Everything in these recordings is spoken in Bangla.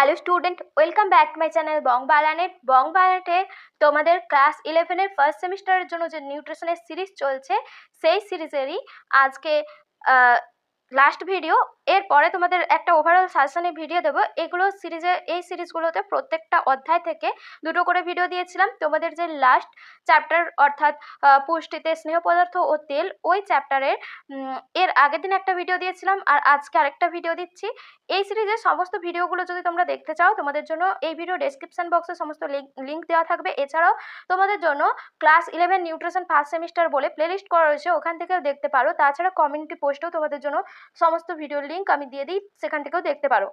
Hello student, welcome back to my channel বংবালানেট। বংবালানেটে তোমাদের ক্লাস 11-এর ফার্স্ট সেমিস্টারের জন্য যে নিউট্রিশনের সিরিজ চলছে, সেই সিরিজেরই আজকে লাস্ট ভিডিও। এরপরে তোমাদের একটা ওভারঅল সাজেশনের ভিডিও দেবো। এই সিরিজগুলোতে প্রত্যেকটা অধ্যায় থেকে দুটো করে ভিডিও দিয়েছিলাম। তোমাদের যে লাস্ট চ্যাপ্টার অর্থাৎ পুষ্টিতে স্নেহ পদার্থ ও তেল, ওই চ্যাপ্টারের এর আগের দিন একটা ভিডিও দিয়েছিলাম, আর আজকে আরেকটা ভিডিও দিচ্ছি। এই সিরিজের সমস্ত ভিডিওগুলো যদি তোমরা দেখতে চাও, তোমাদের জন্য এই ভিডিও ডেসক্রিপশন বক্সে সমস্ত লিঙ্ক দেওয়া থাকবে। এছাড়াও তোমাদের জন্য ক্লাস 11 নিউট্রিশন ফার্স্ট সেমিস্টার বলে প্লেলিস্ট করা রয়েছে, ওখান থেকেও দেখতে পারো। তাছাড়া কমিউনিটি পোস্টেও তোমাদের জন্য সমস্ত ভিডিওর লিঙ্ক আমি দিয়ে দিই, সেখান থেকেও দেখতে পারো।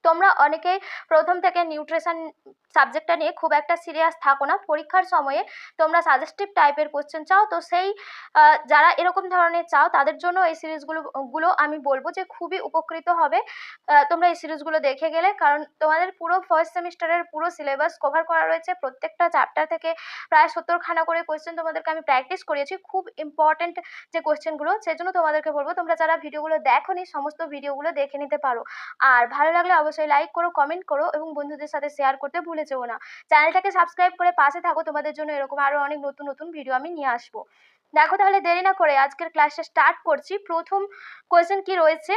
তোমরা অনেকেই প্রথম থেকে নিউট্রিশন সাবজেক্টটা নিয়ে খুব একটা সিরিয়াস থাকো না। পরীক্ষার সময়ে তোমরা সাজেস্টিভ টাইপের কোশ্চেন চাও, তো সেই যারা এরকম ধরনের চাও তাদের জন্য এই সিরিজগুলো আমি বলবো যে খুবই উপকৃত হবে তোমরা এই সিরিজগুলো দেখে গেলে। কারণ তোমাদের পুরো ফার্স্ট সেমিস্টারের পুরো সিলেবাস কভার করা রয়েছে। প্রত্যেকটা চ্যাপ্টার থেকে প্রায় 70খানা করে কোশ্চেন তোমাদেরকে আমি প্র্যাকটিস করিয়েছি, খুব ইম্পর্টেন্ট যে কোশ্চেনগুলো। সেই জন্য তোমাদেরকে বলবো তোমরা যারা ভিডিওগুলো দেখোনি, সমস্ত ভিডিওগুলো দেখে নিতে পারো। আর ভালো লাগলে অবশ্যই লাইক করো, কমেন্ট করো এবং বন্ধুদের সাথে শেয়ার করতে ভুলে যেও না। চ্যানেলটাকে সাবস্ক্রাইব করে পাশে থাকো, তোমাদের জন্য এরকম আরো অনেক নতুন নতুন ভিডিও আমি নিয়ে আসবো। দেখো তাহলে দেরি না করে আজকের ক্লাসটা স্টার্ট করছি। প্রথম কোয়েশ্চেন কি রয়েছে?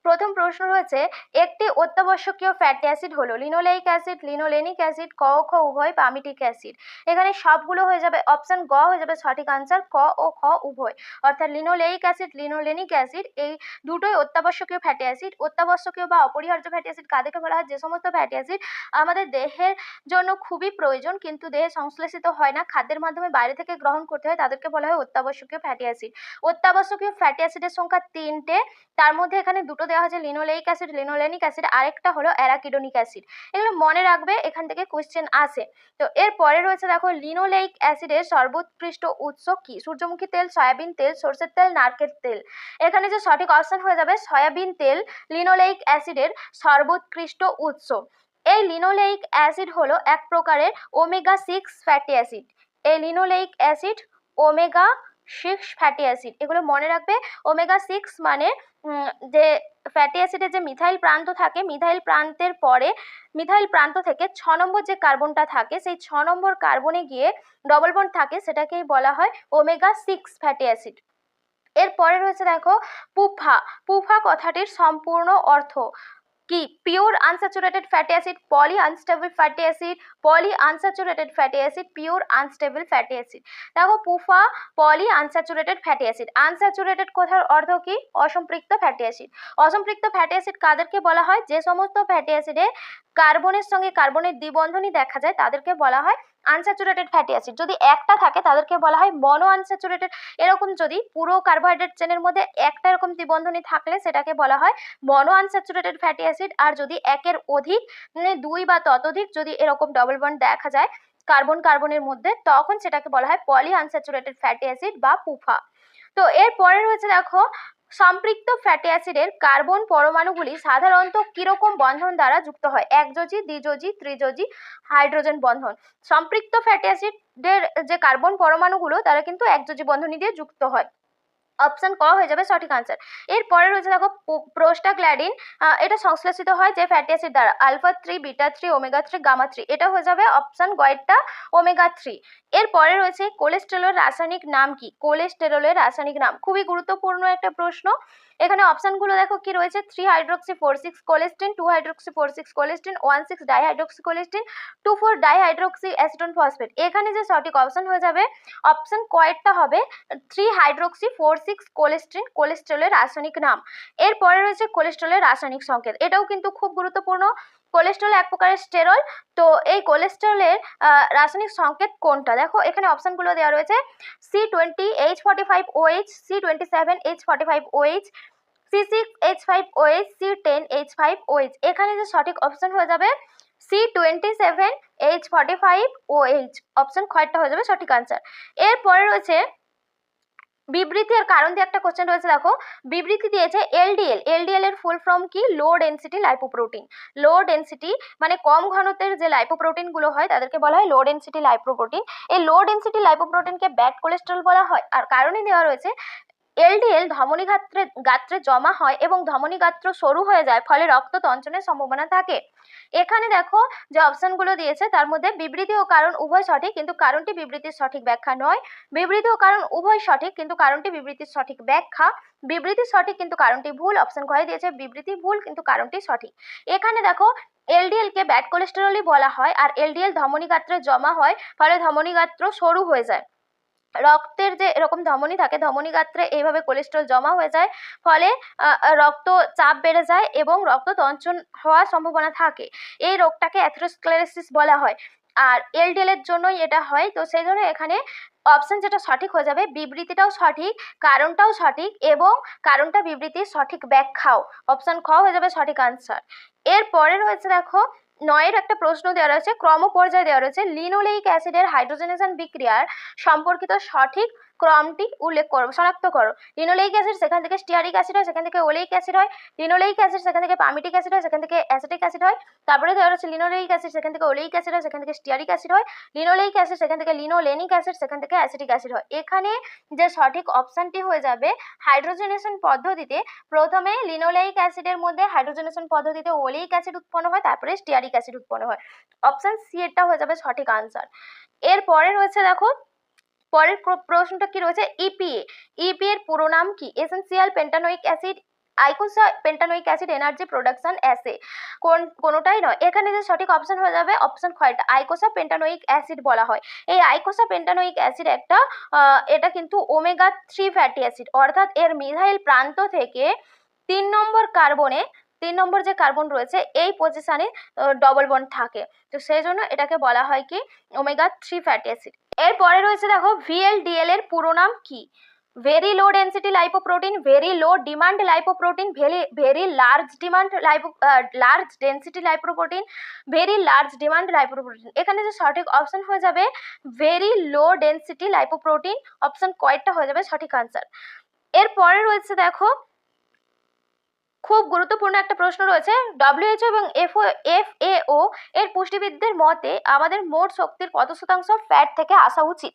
প্রথম প্রশ্ন রয়েছে, একটি অত্যাবশ্যকীয় ফ্যাটি অ্যাসিড হলো লিনোলেইক অ্যাসিড, লিনোলেনিক অ্যাসিড, ক ও খ উভয়, পামিটিক অ্যাসিড। এখানে সবগুলো হয়ে যাবে অপশন গ হয়ে যাবে সঠিক আনসার, ক ও খ উভয়। অর্থাৎ লিনোলেইক অ্যাসিড, লিনোলেনিক অ্যাসিড এই দুটোই অত্যাবশ্যকীয় ফ্যাটি অ্যাসিড। অত্যাবশ্যকীয় বা অপরিহার্য ফ্যাটি অ্যাসিড কাদেরকে বলা হয়? যে সমস্ত ফ্যাটি অ্যাসিড আমাদের দেহের জন্য খুবই প্রয়োজন কিন্তু দেহে সংশ্লেষিত হয় না, খাদ্যের মাধ্যমে বাইরে থেকে গ্রহণ করতে হয়, তাদেরকে বলা হয় অত্যাবশ্যকীয় ফ্যাটি অ্যাসিড। অত্যাবশ্যকীয় ফ্যাটি অ্যাসিডের সংখ্যা 3টে, তার মধ্যে এখানে দুটো দেওয়া হয়েছে লিনোলেইক অ্যাসিড, লিনোলেনিক অ্যাসিড, আরেকটা হলো অ্যারাকিডোনিক অ্যাসিড। এগুলো মনে রাখবে, এখান থেকে কোশ্চেন আসে। তো এরপরে রয়েছে দেখো, লিনোলেইক অ্যাসিডের সর্বোৎকৃষ্ট উৎস কি? সূর্যমুখী তেল, সয়াবিন তেল, সরষের তেল, নারকেল তেল। এখানে যে সঠিক অপশন হয়ে যাবে সয়াবিন তেল লিনোলেইক অ্যাসিডের সর্বোৎকৃষ্ট উৎস। এই লিনোলেইক অ্যাসিড হলো এক প্রকারের ওমেগা 6 ফ্যাটি অ্যাসিড। এই linoleic acid omega 6 fatty acid, এগুলো মনে রাখবে। ওমেগা 6 মানে যে ফ্যাটি অ্যাসিডের যে মিথাইল প্রান্ত থাকে, মিথাইল প্রান্তের পরে মিথাইল প্রান্ত থেকে 6 নম্বর যে কার্বনটা থাকে, সেই 6 নম্বর কার্বনে গিয়ে ডবল বন্ড থাকে, সেটাকেই বলা হয় ওমেগা 6 ফ্যাটি অ্যাসিড। এরপরে রয়েছে দেখো পুফা। পুফা কথাটির সম্পূর্ণ অর্থ কি? Pure unsaturated fatty acid, poly unstable fatty acid, poly unsaturated fatty acid, pure unstable fatty acid. দেখো PUFA poly unsaturated fatty acid. Unsaturated কথার অর্থ কি? অসম্পৃক্ত ফ্যাটি অ্যাসিড। অসম্পৃক্ত ফ্যাটি অ্যাসিড কাদেরকে বলা হয়? যে সমস্ত ফ্যাটি অ্যাসিডে কার্বনের সঙ্গে কার্বনের দ্বিবন্ধনী দেখা যায় তাদেরকে বলা হয় আনস্যাচুরেটেড ফ্যাটি অ্যাসিড। যদি একটা থাকে তাদেরকে বলা হয় মনো আনস্যাচুরেটেড। এরকম যদি পুরো কার্বোহাইড্রেট চেনের মধ্যে একটা এরকম দ্বিবন্ধনী থাকলে সেটাকে বলা হয় মনো আনস্যাচুরেটেড ফ্যাটি অ্যাসিড। আর যদি একের অধিক, মানে 2 বা ততোধিক যদি এরকম ডবল বন্ড দেখা যায় কার্বন কার্বনের মধ্যে, তখন সেটাকে বলা হয় পলি আনস্যাচুরেটেড ফ্যাটি অ্যাসিড বা পুফা। তো এরপরে রয়েছে দেখো, সম্পৃক্ত ফ্যাটি অ্যাসিডের কার্বন পরমাণুগুলি সাধারণত কিরকম বন্ধন দ্বারা যুক্ত হয়? একযোজি, দ্বিযোজি, ত্রিযোজি, হাইড্রোজেন বন্ধন। সম্পৃক্ত ফ্যাটি অ্যাসিডের যে কার্বন পরমাণুগুলো তারা কিন্তু একযোজি বন্ধনী দিয়ে যুক্ত হয়। অপশন ক হয়ে যাবে সঠিক আনসার। এরপরে রয়েছে দেখো প্রোস্টাগ্ল্যান্ডিন। এটা সংশ্লেষিত হয় যে ফ্যাটি অ্যাসিড দ্বারা? Alpha 3, beta 3, omega 3, gamma 3। এটা হয়ে যাবে অপশন গয়েরটা ওমেগা 3। এরপরে রয়েছে কোলেস্টেরলের রাসায়নিক নাম কি? কোলেস্টেরলের রাসায়নিক নাম খুবই গুরুত্বপূর্ণ একটা প্রশ্ন। এখানে অপশনগুলো দেখো কি রয়েছে: 3 hydroxy 4,6 cholestene, 2 hydroxy 4,6 cholestene, 1,6 dihydroxy cholestene, 2,4 dihydroxy acetone phosphate. এখানে যে সঠিক অপশন হয়ে যাবে অপশন কয়েরটা হবে 3 হাইড্রক্সি 4,6 কোলেস্টিন, কোলেস্টেরলের রাসায়নিক নাম। এরপরে রয়েছে কোলেস্টেরলের রাসায়নিক সংকেত। এটাও কিন্তু খুব গুরুত্বপূর্ণ। কোলেস্টেরল এক প্রকারের স্টেরল। তো এই কোলেস্টেরলের রাসায়নিক সংকেত কোনটা? দেখো এখানে অপশনগুলো দেওয়া রয়েছে: C20H45OH, C27H45OH, C6H5OH, C10H5OH। এখানে যে সঠিক অপশন হয়ে যাবে C27H45OH। অপশন খয়েরটা হয়ে যাবে সঠিক আনসার। এরপরে রয়েছে বিবৃতি আর কারণ দিয়ে একটা কোশ্চেন রয়েছে। দেখো বিবৃতি দিয়েছে এলডিএল। এলডিএল এর ফুল ফর্ম কি? লো ডেনসিটি লাইপোপ্রোটিন। লো ডেনসিটি মানে কম ঘনত্বের যে লাইপোপ্রোটিন গুলো হয় তাদেরকে বলা হয় লো ডেনসিটি লাইপোপ্রোটিন। এই লো ডেনসিটি লাইপোপ্রোটিনকে ব্যাড কোলেস্টেরল বলা হয়। আর কারণে দেওয়া রয়েছে এলডিএল ধমনী গাত্রে জমা হয় এবং ধমনী গাত্র সরু হয়ে যায়, ফলে রক্ত তঞ্চনের সম্ভাবনা থাকে। এখানে দেখো যে অপশনগুলো দিয়েছে তার মধ্যে বিবৃতি ও কারণ উভয় সঠিক, কিন্তু কারণটি বিবৃতির সঠিক ব্যাখ্যা নয়। বিবৃতি ও কারণ উভয় সঠিক, কিন্তু কারণটি বিবৃতির সঠিক ব্যাখ্যা। বিবৃতি সঠিক কিন্তু কারণটি ভুল। অপশন ঘয়ে দিয়েছে বিবৃতি ভুল কিন্তু কারণটি সঠিক। এখানে দেখো এলডিএল কে ব্যাড কোলেস্টেরলই বলা হয়, আর এলডিএল ধমনী গাত্রে জমা হয়, ফলে ধমনী গাত্র সরু হয়ে যায়। রক্তের যে এরকম ধমনী থাকে, ধমনী গাত্রে এইভাবে কোলেস্ট্রল জমা হয়ে যায়, ফলে রক্ত চাপ বেড়ে যায় এবং রক্ত তঞ্চন হওয়ার সম্ভাবনা থাকে। এই রোগটাকে অ্যাথেরোস্ক্লেরোসিস বলা হয়, আর এলডিএল এর জন্যই এটা হয়। তো সেই জন্য এখানে অপশন যেটা সঠিক হয়ে যাবে, বিবৃতিটাও সঠিক, কারণটাও সঠিক এবং কারণটা বিবৃতির সঠিক ব্যাখ্যাও। অপশন খ হয়ে যাবে সঠিক আনসার। এরপরে রয়েছে দেখো 9-এর একটা প্রশ্ন দেওয়া রয়েছে, ক্রমপর্যায় দেওয়া রয়েছে, লিনোলেইক অ্যাসিডের হাইড্রোজেনেশন বিক্রিয়ার সম্পর্কিত সঠিক ক্রমটি উল্লেখ করো, শনাক্ত করো। লিনোলেইক অ্যাসিড সেখান থেকে স্টিয়ারিক অ্যাসিড হয়, সেখান থেকে ওলেইক অ্যাসিড হয়। লিনোলেইক অ্যাসিড সেখান থেকে পামিটিক অ্যাসিড হয়, সেখান থেকে অ্যাসিটিক অ্যাসিড হয়। তারপরে দেওয়া রয়েছে লিনোলেইক অ্যাসিড সেখান থেকে ওলেইক অ্যাসিড হয়, সেখান থেকে স্টিয়ারিক অ্যাসিড হয়। লিনোলেইক অ্যাসিড সেখান থেকে লিনোলেনিক অ্যাসিড, সেখান থেকে অ্যাসিটিক অ্যাসিড হয়। এখানে যে সঠিক অপশনটি হয়ে যাবে হাইড্রোজেনেশন পদ্ধতিতে, প্রথমে লিনোলেইক অ্যাসিডের মধ্যে হাইড্রোজেনেশন পদ্ধতিতে ওলেইক অ্যাসিড উৎপন্ন হয়, তারপরে স্টিয়ারিক অ্যাসিড উৎপন্ন হয়। অপশন সি এরটা হয়ে যাবে সঠিক আনসার। এরপরে রয়েছে দেখো পরের প্রশ্নটা কি রয়েছে, ইপিএ। ইপিএ এর পুরো নাম কি? Essential pentanoic acid, eicosa pentanoic acid energy production assay. কোনোটাই নয়। এখানে যে সঠিক অপশন হয়ে যাবে অপশন খয়টা, আইকোসা পেন্টানোইক অ্যাসিড বলা হয়। এই আইকোসা পেন্টানোইক অ্যাসিড একটা এটা কিন্তু ওমেগা 3 ফ্যাটি অ্যাসিড, অর্থাৎ এর মিথাইল প্রান্ত থেকে 3 নম্বর যে কার্বন রয়েছে এই পজিশনে ডবল বন্ড থাকে, তো সেই জন্য এটাকে বলা হয় কি ওমেগা 3 ফ্যাটি অ্যাসিড। এরপরে রয়েছে দেখো ভিএলডিএল এর পুরো নাম কি? Very low density lipoprotein, very low demand lipoprotein, very large density lipoprotein, very large demand lipoprotein. এখানে যে সঠিক অপশন হয়ে যাবে very low density lipoprotein. Option কয়টা হয়ে যাবে সঠিক আনসার। এরপরে রয়েছে দেখো খুব গুরুত্বপূর্ণ একটা প্রশ্ন রয়েছে, ডব্লিউএইচও এবং এফএও এর পুষ্টিবিদদের মতে আমাদের মোট শক্তির কত শতাংশ ফ্যাট থেকে আসা উচিত?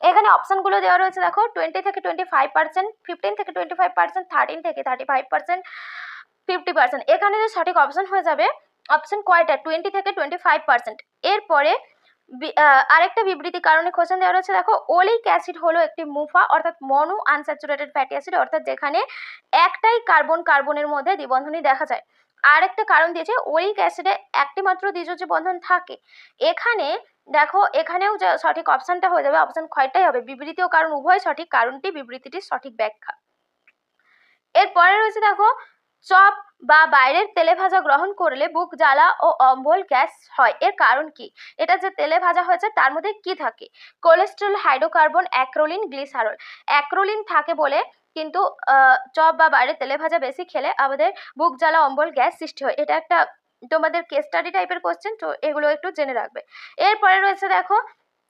এখানে অপশনগুলো দেওয়া রয়েছে দেখো 20 থেকে 25%, 15 থেকে 25%, 13 থেকে 35%, 50%। এখানে যে সঠিক অপশন হয়ে যাবে অপশন কয়টা, 20 থেকে 25%। এরপরে আরেকটা বিবৃতি কারণে কোশ্চেন দেওয়া রয়েছে দেখো, ওলিক অ্যাসিড হলো একটি মুফা অর্থাৎ মনো আনস্যাচুরেটেড ফ্যাটি অ্যাসিড, অর্থাৎ যেখানে একটাই কার্বনের মধ্যে দ্বিবন্ধনী দেখা যায়। আর একটা কারণ দিয়েছে ওলিক অ্যাসিডে একটি মাত্র দ্বিযোজী বন্ধন থাকে। এখানে দেখো এখানেও সঠিক অপশনটা হয়ে যাবে অপশন কয়টাই হবে, বিবৃতি ও কারণ উভয় সঠিক, কারণটি বিবৃতিটির সঠিক ব্যাখ্যা। এরপরে রয়েছে দেখো চপ বা বাইরের তেলে ভাজা গ্রহণ করলে বুক জ্বালা ও অম্বল গ্যাস হয়, এর কারণ কি? এটা যে তেলে ভাজা হয়েছে তার মধ্যে কি থাকে? Cholesterol, hydrocarbon, acrolein, glycerol. Acrolein থাকে বলে কিন্তু চপ বা বাইরের তেলে ভাজা বেশি খেলে আমাদের বুক জ্বালা অম্বল গ্যাস সৃষ্টি হয়। এটা একটা তোমাদের কেস স্টাডি টাইপের কোশ্চেন, তো এগুলো একটু জেনে রাখবে। এরপরে রয়েছে দেখো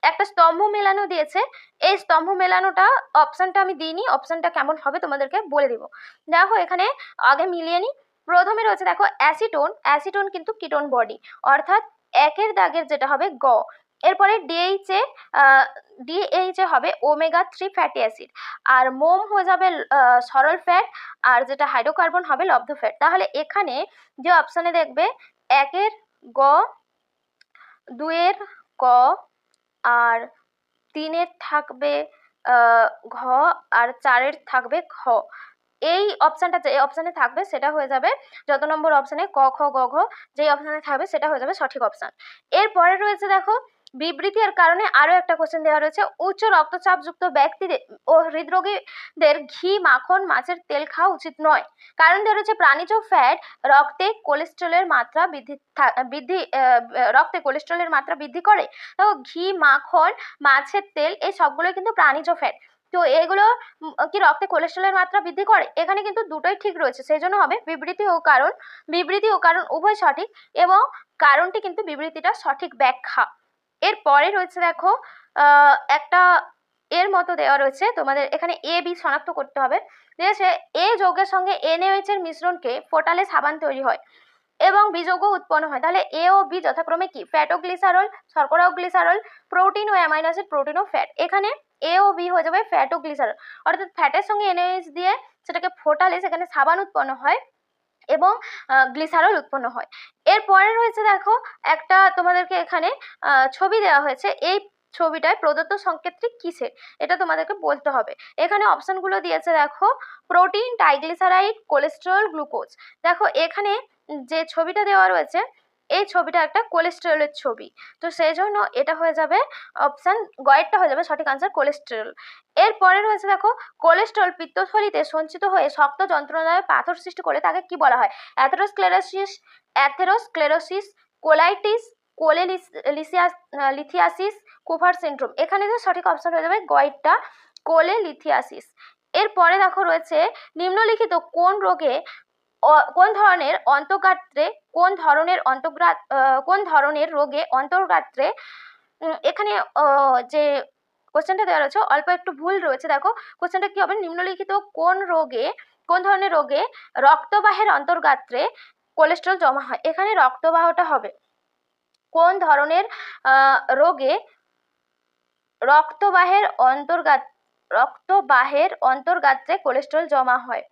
একটা স্তম্ভ মেলানো দিয়েছে, এই স্তম্ভ মেলানোটা অপশনটা আমি দিইনি, অপশনটা কেমন হবে তোমাদেরকে বলে দিব। দেখো এখানে আগে মিলিয়ে নিই। প্রথমে রয়েছে দেখো অ্যাসিটোন, অ্যাসিটোন কিন্তু কিটোন বডি, অর্থাৎ একের দাগের যেটা হবে গ। এরপরে ডিএইচে হবে ওমেগা 3 ফ্যাটি অ্যাসিড, আর মোম হয়ে যাবে সরল ফ্যাট, আর যেটা হাইড্রোকার্বন হবে লব্ধ ফ্যাট। তাহলে এখানে যে অপশনে দেখবে একের গ, দুয়ের ক, আর 3-এর থাকবে ঘ, আর 4-এর থাকবে খ। এই অপশনটা যে অপশনে থাকবে সেটা হয়ে যাবে যত নম্বর অপশনে ক খ গ ঘ যেই অপশনে থাকবে সেটা হয়ে যাবে সঠিক অপশন। এরপরে রয়েছে দেখো বিবৃতি এর কারণে আরো একটা কোশ্চেন দেওয়া রয়েছে, উচ্চ রক্তচাপযুক্ত ব্যক্তিদের ও হৃদরোগীদের ঘি, মাখন, মাছের তেল খাওয়া উচিত নয়। কারণ দেওয়া রয়েছে প্রাণীজ ফ্যাট রক্তে কোলেস্ট্রলের মাত্রা বৃদ্ধি করে। তো ঘি, মাখন, মাছের তেল এই সবগুলো কিন্তু প্রাণীজ ফ্যাট, তো এগুলো কি রক্তে কোলেস্ট্রলের মাত্রা বৃদ্ধি করে? এখানে কিন্তু দুটোই ঠিক রয়েছে, সেই জন্য হবে বিবৃতি ও কারণ উভয় সঠিক এবং কারণটি কিন্তু বিবৃতিটা সঠিক ব্যাখ্যা। এরপরে রয়েছে দেখো একটা এর মতো দেওয়া রয়েছে, তোমাদের এখানে এ বি শনাক্ত করতে হবে। দিয়েছে এ যৌগের সঙ্গে NaOH এর মিশ্রণকে ফোটালে সাবান তৈরি হয় এবং বি যৌগ উৎপন্ন হয়। তাহলে এ ও বি যথাক্রমে কি? ফ্যাট ও গ্লিসারল, শর্করা ও গ্লিসারল, প্রোটিন ও অ্যামাইনো অ্যাসিড, প্রোটিন ও ফ্যাট। এখানে এ ও বি হয়ে যাবে ফ্যাটোগ্লিসারল, অর্থাৎ ফ্যাটের সঙ্গে NaOH দিয়ে সেটাকে ফোটালে সেখানে সাবান উৎপন্ন হয় এবং গ্লিসারল উৎপন্ন হয়। এরপরে রয়েছে দেখো একটা তোমাদেরকে এখানে ছবি দেওয়া হয়েছে, এই ছবিটায় প্রদত্ত সংকেতটি কিসের এটা তোমাদেরকে বলতে হবে। এখানে অপশনগুলো দিয়েছে দেখো, প্রোটিন, ট্রাইগ্লিসারাইড, কোলেস্টেরল, গ্লুকোজ। দেখো এখানে যে ছবিটা দেওয়া রয়েছে এই ছবিটা একটা কোলেস্টেরলের ছবি, তো সেই জন্য এটা হয়ে যাবে অপশন গয়েরটা হয়ে যাবে সঠিক আনসার কোলেস্টেরল। এরপরে রয়েছে দেখো, কোলেস্টেরল পিত্তথলিতে সঞ্চিত হয়ে শক্ত যন্ত্রণাদায়ক পাথর সৃষ্টি করে তাকে কি বলা হয়? Atherosclerosis, colitis, lithiasis, Cooper syndrome. এখানে যে সঠিক অপশন হয়ে যাবে গয়েরটা কোলেলিথিয়াসিস। এরপরে দেখো রয়েছে, নিম্নলিখিত কোন রোগে কোন ধরনের অন্তঃগাত্রে কোন ধরনের রোগে অন্তর্গাত্রে এখানে যে কোশ্চেনটা দেওয়া রয়েছে অল্প একটু ভুল রয়েছে। দেখো কোশ্চেনটা কি হবে, নিম্নলিখিত কোন ধরনের রোগে রক্তবাহের অন্তর্গাত্রে কোলেস্টেরল জমা হয়? এখানে রক্তবাহটা হবে কোন ধরনের রোগে রক্তবাহের অন্তর্গাত্রে কোলেস্টেরল জমা হয়।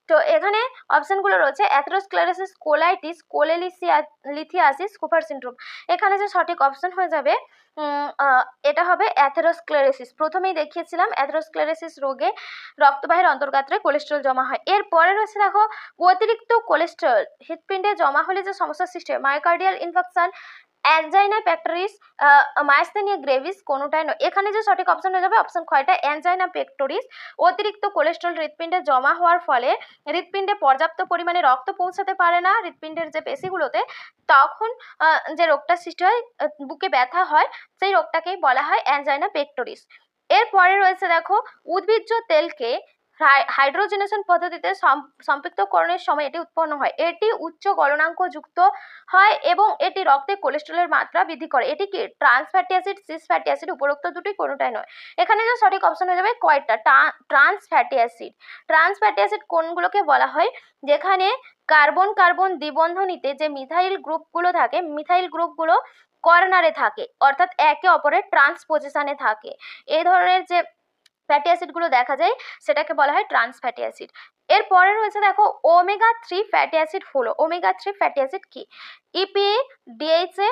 তো এখানে অপশনগুলো রয়েছে atherosclerosis, colitis, cholelithiasis, Cooper syndrome. এখানে যে সঠিক অপশন হয়ে যাবে এটা হবে অ্যাথেরোস্ক্লেরোসিস। প্রথমেই দেখিয়েছিলাম অ্যাথেরোস্ক্লেরোসিস রোগে রক্তবাহের অন্তর্গাত্রে কোলেস্টেরল জমা হয়। এরপরে রয়েছে দেখো, অতিরিক্ত কোলেস্টেরল হৃৎপিণ্ডে জমা হলে যে সমস্যা সৃষ্টি হয়, myocardial infection, angina pectoris, myasthenia gravis, কোনোটাই নয়। এখানে যে সঠিক অপশন হয়ে যাবে অপশন খয়টা অ্যানজাইনা পেক্টরিস। অতিরিক্ত কোলেস্টেরল হৃৎপিণ্ডে জমা হওয়ার ফলে হৃৎপিণ্ডে পর্যাপ্ত পরিমাণে রক্ত পৌঁছাতে পারে না হৃৎপিণ্ডের যে পেশিগুলোতে, তখন যে রোগটা সৃষ্টি হয়, বুকে ব্যথা হয়, সেই রোগটাকেই বলা হয় অ্যানজাইনা পেক্টরিস। এরপরে রয়েছে দেখো, উদ্ভিজ্জ তেলকে হাইড্রোজেনেশন পদ্ধতিতে সম্পৃক্তকরণের সময় এটি উৎপন্ন হয়। এটি উচ্চ গলনাঙ্ক যুক্ত হয় এবং এটি রক্তে কোলেস্টেরলের মাত্রা বৃদ্ধি করে। এটি কি trans fatty acid, cis fatty acid, উপরোক্ত দুটি কোনোটাই নয়। এখানে যে সঠিক অপশন হয়ে যাবে কয়টা trans fatty acid. Trans fatty acid কোনগুলোকে বলা হয়? যেখানে কার্বন কার্বন দ্বিবন্ধনীতে যে মিথাইল গ্রুপগুলো থাকে, মিথাইল গ্রুপগুলো কর্নারে থাকে, অর্থাৎ একে অপরের ট্রান্স পজিশনে থাকে, এই ধরনের যে ফ্যাটি অ্যাসিডগুলো দেখা যায় সেটাকে বলা হয় ট্রান্স ফ্যাটি অ্যাসিড। এরপরে রয়েছে দেখো, ওমেগা 3 ফ্যাটি অ্যাসিড হলো, ওমেগা 3 ফ্যাটি অ্যাসিড কি? ইপিএ, ডিএইচএ,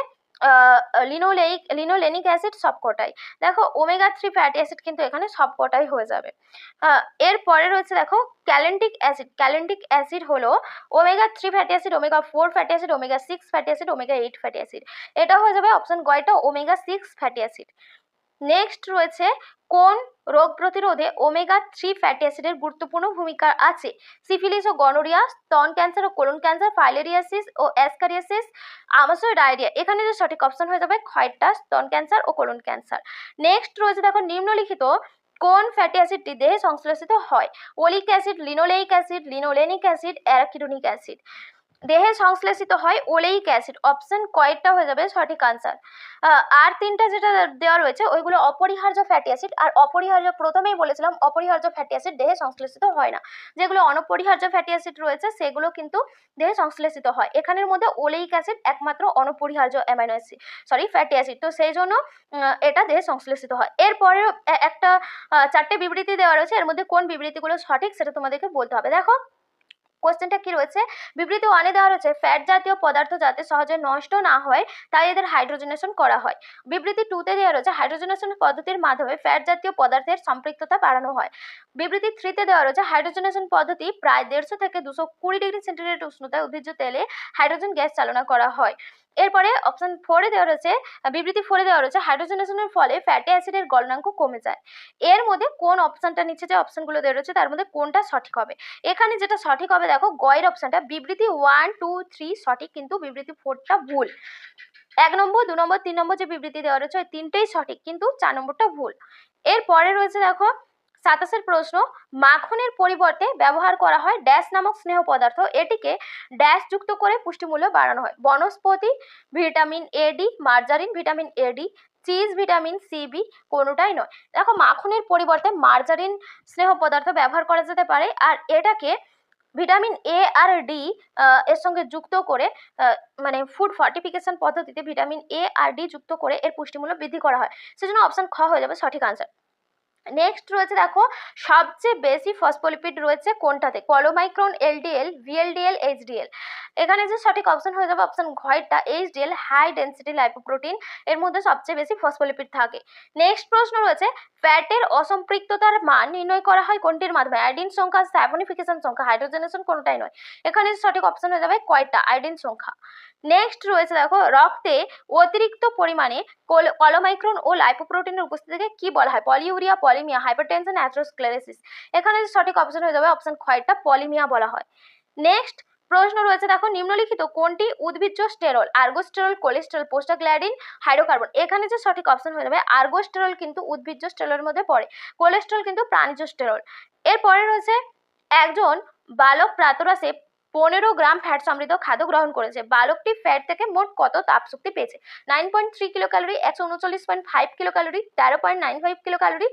লিনোলেনিক অ্যাসিড, সবকটাই। দেখো ওমেগা 3 ফ্যাটি অ্যাসিড কিন্তু এখানে সবকটাই হয়ে যাবে। এরপরে রয়েছে দেখো, ক্যালেন্টিক অ্যাসিড। ক্যালেন্টিক অ্যাসিড হলো omega 3 fatty acid, omega 4 fatty acid, omega 6 fatty acid, omega 8 fatty acid. এটা হয়ে যাবে অপশন গয়টা ওমেগা 6 ফ্যাটি অ্যাসিড। নেক্সট রয়েছে, কোন রোগ প্রতিরোধে ওমেগা 3 ফ্যাটি অ্যাসিডের গুরুত্বপূর্ণ ভূমিকা আছে? সিফিলিস ও গনোরিয়া, স্তন ক্যান্সার ও কোলন ক্যান্সার, ফাইলেরিয়াসিস ও অ্যাসকারিয়াসিস, আমাশয়, ডায়রিয়া। এখানে যে সঠিক অপশন হয়ে যাবে খয়টা স্তন ক্যান্সার ও কোলন ক্যান্সার। নেক্সট রয়েছে দেখো, নিম্নলিখিত কোন ফ্যাটি অ্যাসিডটি দেহে সংশ্লেষিত হয়? Oleic acid, linoleic acid, linolenic acid, arachidonic acid. দেহে সংশ্লেষিত হয় ওলেইক অ্যাসিড। অপশন কয়েকটা হয়ে যাবে সঠিক আনসার। আর তিনটা যেটা দেওয়া রয়েছে ওইগুলো অপরিহার্য ফ্যাটি অ্যাসিড, আর অপরিহার্য প্রথমেই বলেছিলাম অপরিহার্য ফ্যাটি অ্যাসিড দেহে সংশ্লেষিত হয় না। যেগুলো অনপরিহার্য ফ্যাটি অ্যাসিড রয়েছে সেগুলো কিন্তু দেহে সংশ্লেষিত হয়। এখানের মধ্যে ওলেইক অ্যাসিড একমাত্র অনপরিহার্য অ্যামাইনো অ্যাসিড, ফ্যাটি অ্যাসিড, তো সেই জন্য এটা দেহে সংশ্লেষিত হয়। এরপরে একটা 4টে বিবৃতি দেওয়া রয়েছে, এর মধ্যে কোন বিবৃতিগুলো সঠিক সেটা তোমাদেরকে বলতে হবে। দেখো কোশ্চেনটা কি রয়েছে, বিবৃতি 1-এ দেওয়া রয়েছে ফ্যাট জাতীয় পদার্থ যাতে সহজে নষ্ট না হয় তাই এদের হাইড্রোজেনেশন করা হয়। বিবৃতি 2-তে দেওয়া রয়েছে হাইড্রোজেনেশন পদ্ধতির মাধ্যমে ফ্যাট জাতীয় পদার্থের সম্পৃক্ততা বাড়ানো হয়। বিবৃতি 3-তে দেওয়া রয়েছে হাইড্রোজেনেশন পদ্ধতি প্রায় 150 থেকে 220 ডিগ্রি সেন্টিগ্রেড উষ্ণতায় উদ্ভিজ্জ তেলে হাইড্রোজেন গ্যাস চালনা করা হয়। এরপরে অপশন 4-এ দেওয়া রয়েছে, বিবৃতি 4-এ দেওয়া রয়েছে হাইড্রোজেনেশনের ফলে ফ্যাটি অ্যাসিডের গলনাঙ্ক কমে যায়। এর মধ্যে কোন অপশনটা নিচে যে অপশনগুলো দেওয়া রয়েছে তার মধ্যে কোনটা সঠিক হবে? এখানে যেটা সঠিক হবে দেখো গয়ের অপশনটা, বিবৃতি 1, 2, 3 সঠিক, কিন্তু বিবৃতি 4টা ভুল। 1 নম্বর, 2 নম্বর, 3 নম্বর যে বিবৃতি দেওয়া রয়েছে ওই তিনটেই সঠিক, কিন্তু 4 নম্বরটা ভুল। এরপরে রয়েছে দেখো 27-এর প্রশ্ন, মাখনের পরিবর্তে ব্যবহার করা হয় ড্যাশ নামক স্নেহ পদার্থ, এটিকে ড্যাশ যুক্ত করে পুষ্টিমূল্য বাড়ানো হয়? বনস্পতি, ভিটামিন এডি, মার্জারিন, ভিটামিন এডি, চিজ, ভিটামিন সিবি, কোনোটাই নয়। দেখো মাখনের পরিবর্তে মার্জারিন স্নেহ পদার্থ ব্যবহার করা যেতে পারে, আর এটাকে ভিটামিন এ আর ডি এর সঙ্গে যুক্ত করে মানে ফুড ফর্টিফিকেশন পদ্ধতিতে ভিটামিন এ আর ডি যুক্ত করে এর পুষ্টিমূল্য বৃদ্ধি করা হয়, সেজন্য অপশন খ হয়ে যাবে সঠিক আনসার। নেক্সট রয়েছে দেখো সবচেয়ে বেশি ফসফোলিপিড রয়েছে কোনটাতে, কলোমাইক্রন, এলডিএল, ভিএলডিএল, এইচডিএল। এখানে যে সঠিক অপশন হয়ে যাবে অপশন ঘয়টা, এইচডিএল, হাই ডেন্সিটি লাইপোপ্রোটিন, এর মধ্যে সবচেয়ে বেশি ফসফোলিপিড থাকে। নেক্সট প্রশ্ন রয়েছে ফ্যাটের অসম্পৃক্ততার মান নির্ণয় করা হয় কোনটির মাধ্যমে, আয়োডিন সংখ্যা, স্যাফনিফিকেশন সংখ্যা, হাইড্রোজেনেশন, কোনটাই নয়। এখানে সঠিক অপশন হয়ে যাবে কয়টা, আয়োডিন সংখ্যা। নেক্সট রয়েছে দেখো রক্তে অতিরিক্ত পরিমাণে কলোমাইক্রন ও লাইপোপ্রোটিনের উপস্থিতিকে কি বলা হয়, পলিউরিয়া, পলিমিয়া, হাইপারটেনশন, অ্যাথেরোস্ক্লেরোসিস। এখানে সঠিক অপশন হয়ে যাবে অপশন খয়টা, পলিমিয়া বলা হয়। নেক্সট প্রশ্ন রয়েছে দেখো নিম্নলিখিত কোনটি উদ্ভিজ্জ sterol, ergosterol, cholesterol, prostaglandin, hydrocarbon. এখানে যে সঠিক অপশন হয়ে যাবে আর্গোস্টেরল কিন্তু উদ্ভিজ্জ স্টেরলের মধ্যে পড়ে, কোলেস্টেরল কিন্তু প্রাণীজ স্টেরল। এরপরে রয়েছে একজন বালক প্রাতরাশে 15 গ্রাম ফ্যাট সমৃদ্ধ খাদ্য গ্রহণ করেছে, বালকটি ফ্যাট থেকে মোট কত তাপশক্তি পেয়েছে, 9.3 kilo calorie, 139.5 kilo calorie, 13.95 kilo calorie,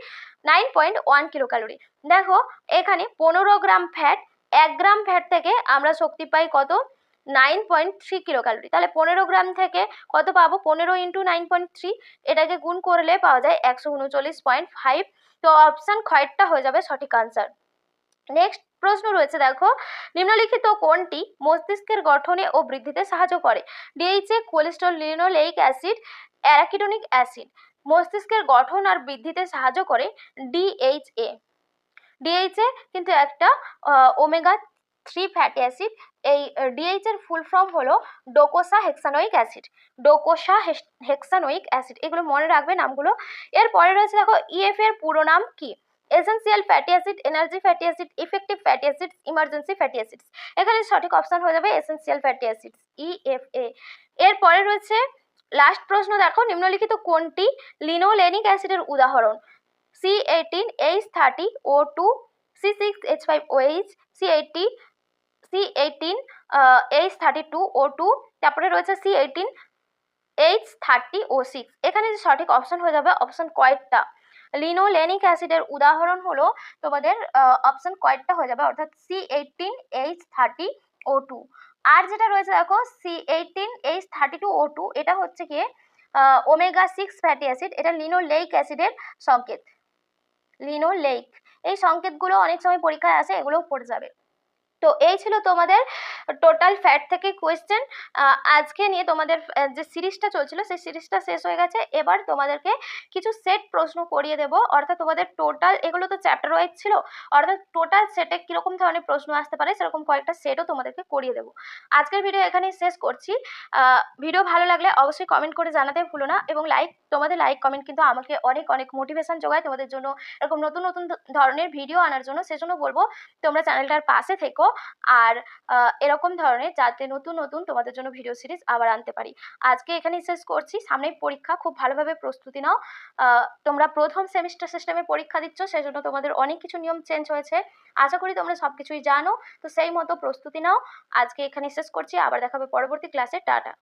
9.1 kilo calorie. দেখো এখানে 15 গ্রাম ফ্যাট, 1 গ্রাম ফ্যাট থেকে আমরা শক্তি পাই কত, 9.3 কিলো ক্যালোরি। তাহলে 15 গ্রাম থেকে কত পাবো, 15 ইন্টু 9.3, এটাকে গুণ করলে পাওয়া যায় 139.5। তো অপশন খয়েরটা হয়ে যাবে সঠিক আনসার। নেক্সট প্রশ্ন রয়েছে দেখো নিম্নলিখিত কোনটি মস্তিষ্কের গঠনে ও বৃদ্ধিতে সাহায্য করে, DHA, cholesterol, linoleic acid, arachidonic acid. মস্তিষ্কের গঠন আর বৃদ্ধিতে সাহায্য করে ডিএইচএ। ডিএইচএ কিন্তু একটা ওমেগা 3 ফ্যাটি অ্যাসিড। এই ডিএইচ এর ফুল ফর্ম হলো ডোকোসা হেক্সানোইক অ্যাসিড, ডোকোসা হেক্সানোইক অ্যাসিড, এগুলো মনে রাখবে নামগুলো। এরপরে রয়েছে দেখো ইএফ এর পুরো নাম কি, essential fatty acid, energy fatty acid, effective fatty acid, emergency fatty acid. এখানে সঠিক অপশন হয়ে যাবে এসেন্সিয়াল ফ্যাটি অ্যাসিড, ইএফএ। এরপরে রয়েছে লাস্ট প্রশ্ন দেখো নিম্নলিখিত কোনটি লিনোলেনিক অ্যাসিডের উদাহরণ, C18H30O2, C6H5OH, C18H32O2, তারপরে রয়েছে C18H30O6। এখানে যে সঠিক অপশন হয়ে যাবে অপশন কয়েকটা, লিনোলেনিক অ্যাসিডের উদাহরণ হলো তোমাদের অপশন কয়েকটা হয়ে যাবে, অর্থাৎ C18H30O2। আর যেটা রয়েছে দেখো C18H32O2, এটা হচ্ছে গিয়ে ওমেগা 6 ফ্যাটি অ্যাসিড, এটা লিনোলেইক অ্যাসিডের সংকেত, লিনোলেইক। এই সংকেতগুলো অনেক সময় পরীক্ষায় আসে, এগুলোও পড়ে যাবে। তো এই ছিল তোমাদের টোটাল ফ্যাট থেকে কোয়েশ্চেন। আজকে নিয়ে তোমাদের যে সিরিজটা চলছিল সেই সিরিজটা শেষ হয়ে গেছে। এবার তোমাদেরকে কিছু সেট প্রশ্ন করিয়ে দেবো, অর্থাৎ তোমাদের টোটাল, এগুলো তো চ্যাপ্টার ওয়াইজ ছিল, অর্থাৎ টোটাল সেটে কিরকম ধরনের প্রশ্ন আসতে পারে সেরকম কয়েকটা সেটও তোমাদেরকে করিয়ে দেবো। আজকের ভিডিও এখানেই শেষ করছি। ভিডিও ভালো লাগলে অবশ্যই কমেন্ট করে জানাতে ভুলো না, এবং তোমাদের লাইক কমেন্ট কিন্তু আমাকে অনেক অনেক মোটিভেশন যোগায় তোমাদের জন্য এরকম নতুন নতুন ধরনের ভিডিও আনার জন্য। সেজন্য বলবো তোমরা চ্যানেলটার পাশে থেকো, আর এরকম ধরনের যাতে নতুন নতুন তোমাদের জন্য ভিডিও সিরিজ আবার আনতে পারি। আজকে এখানেই শেষ করছি, সামনেই পরীক্ষা, খুব ভালোভাবে প্রস্তুতি নাও। তোমরা প্রথম সেমিস্টার সিস্টেমে পরীক্ষা দিচ্ছ, সেজন্য তোমাদের অনেক কিছু নিয়ম চেঞ্জ হয়েছে, আশা করি তোমরা সব কিছুই জানো, তো সেই মতো প্রস্তুতি নাও। আজকে এখানেই শেষ করছি, আবার দেখা হবে পরবর্তী ক্লাসে, টাটা।